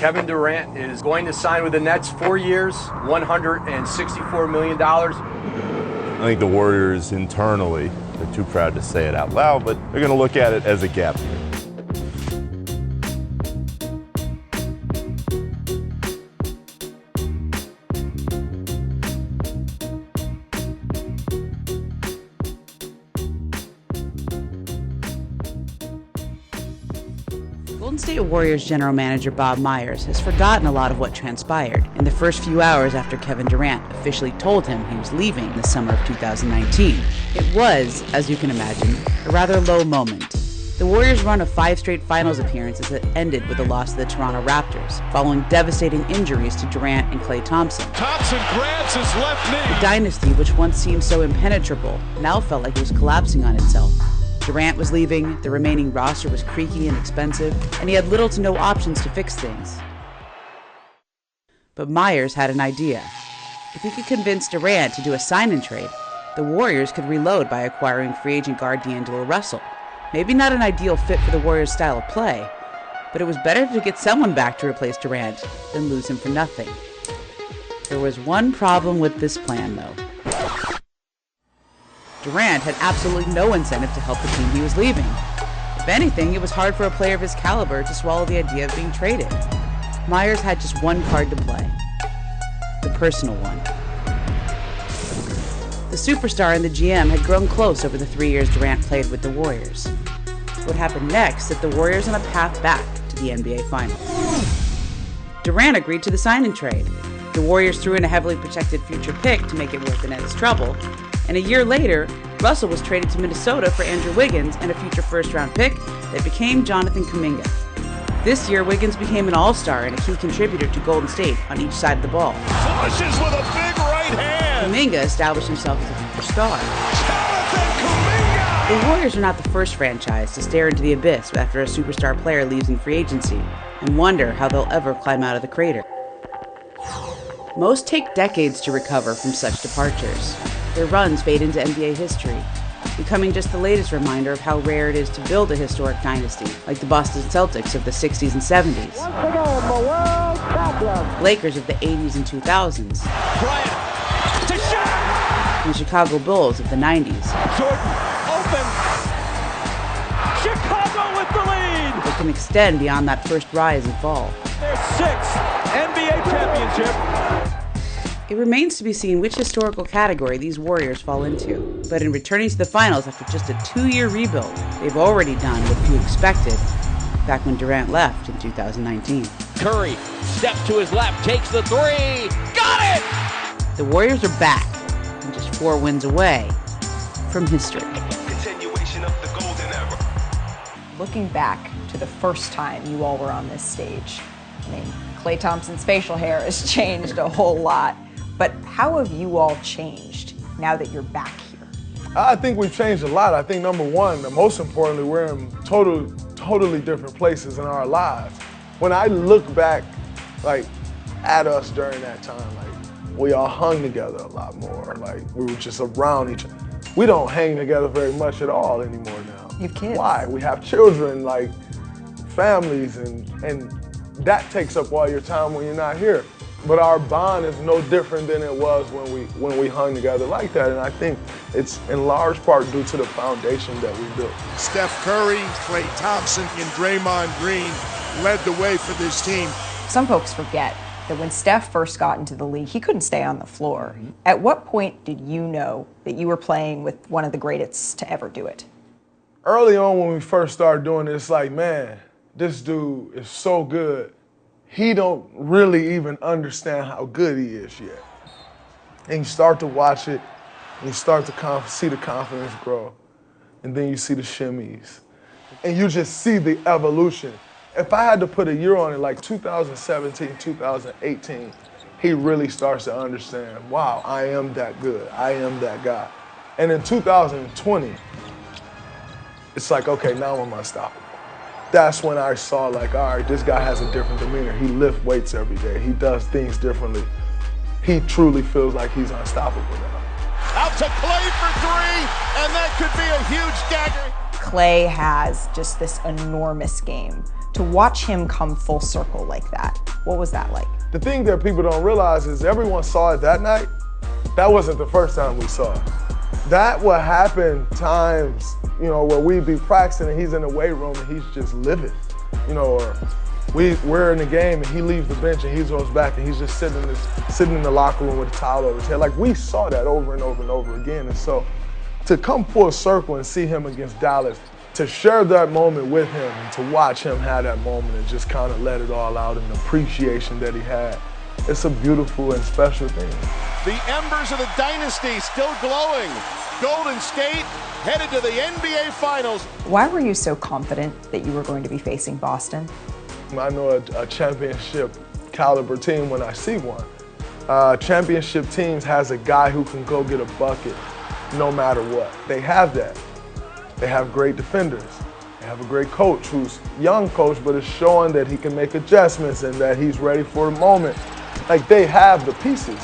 Kevin Durant is going to sign with the Nets 4 years, $164 million. I think the Warriors internally, they're too proud to say it out loud, but they're going to look at it as a gap year. Golden State Warriors general manager Bob Myers has forgotten a lot of what transpired in the first few hours after Kevin Durant officially told him he was leaving in the summer of 2019. It was, as you can imagine, a rather low moment. The Warriors' run of 5 straight finals appearances had ended with the loss to the Toronto Raptors, following devastating injuries to Durant and Klay Thompson. Thompson grabs his left knee. The dynasty, which once seemed so impenetrable, now felt like it was collapsing on itself. Durant was leaving, the remaining roster was creaky and expensive, and he had little to no options to fix things. But Myers had an idea. If he could convince Durant to do a sign-and-trade, the Warriors could reload by acquiring free agent guard D'Angelo Russell. Maybe not an ideal fit for the Warriors' style of play, but it was better to get someone back to replace Durant than lose him for nothing. There was one problem with this plan, though. Durant had absolutely no incentive to help the team he was leaving. If anything, it was hard for a player of his caliber to swallow the idea of being traded. Myers had just one card to play, the personal one. The superstar and the GM had grown close over the 3 years Durant played with the Warriors. What happened next set the Warriors on a path back to the NBA Finals. Durant agreed to the sign-and-trade. The Warriors threw in a heavily protected future pick to make it worth the Nets' trouble, and a year later, Russell was traded to Minnesota for Andrew Wiggins and a future first-round pick that became Jonathan Kuminga. This year, Wiggins became an all-star and a key contributor to Golden State on each side of the ball. Flushes with a big right hand. Kuminga established himself as a future star. Jonathan Kuminga! The Warriors are not the first franchise to stare into the abyss after a superstar player leaves in free agency and wonder how they'll ever climb out of the crater. Most take decades to recover from such departures. Their runs fade into NBA history, becoming just the latest reminder of how rare it is to build a historic dynasty, like the Boston Celtics of the 60s and 70s, Once again, the world champions. Lakers of the 80s and 2000s, Bryant to shot. and Chicago Bulls of the 90s. Jordan open. Chicago with the lead. That can extend beyond that first rise and fall. Their 6th NBA championship. It remains to be seen which historical category these Warriors fall into, but in returning to the finals after just a 2-year rebuild, they've already done what few expected back when Durant left in 2019. Curry steps to his left, takes the three, got it! The Warriors are back, and just 4 wins away from history. Continuation of the golden era. Looking back to the first time you all were on this stage, I mean, Klay Thompson's facial hair has changed a whole lot, but how have you all changed now that you're back here? I think we've changed a lot. I think number one, and most importantly, we're in totally different places in our lives. When I look back, at us during that time, we all hung together a lot more. We were just around each other. We don't hang together very much at all anymore now. You have kids. Why? We have children, families, and that takes up all your time when you're not here. But our bond is no different than it was when we hung together like that. And I think it's in large part due to the foundation that we built. Steph Curry, Klay Thompson, and Draymond Green led the way for this team. Some folks forget that when Steph first got into the league, he couldn't stay on the floor. At what point did you know that you were playing with one of the greatest to ever do it? Early on when we first started doing it, it's man, this dude is so good. He don't really even understand how good he is yet. And you start to watch it, and you start to see the confidence grow, and then you see the shimmies, and you just see the evolution. If I had to put a year on it, 2017, 2018, he really starts to understand, wow, I am that good, I am that guy. And in 2020, it's okay, now I'm unstoppable. That's when I saw all right, this guy has a different demeanor. He lifts weights every day. He does things differently. He truly feels like he's unstoppable now. Out to Klay for 3, and that could be a huge dagger. Klay has just this enormous game. To watch him come full circle like that, what was that like? The thing that people don't realize is everyone saw it that night. That wasn't the first time we saw it. That would happen times, where we'd be practicing and he's in the weight room and he's just livid, or we're in the game and he leaves the bench and he goes back and he's just sitting in the locker room with a towel over his head. Like, we saw that over and over and over again. And so to come full circle and see him against Dallas, to share that moment with him and to watch him have that moment and just kind of let it all out and the appreciation that he had, it's a beautiful and special thing. The embers of the dynasty still glowing. Golden State headed to the NBA Finals. Why were you so confident that you were going to be facing Boston? I know a championship caliber team when I see one. Championship teams has a guy who can go get a bucket no matter what. They have that. They have great defenders. They have a great coach who's a young coach, but is showing that he can make adjustments and that he's ready for the moment. Like, they have the pieces.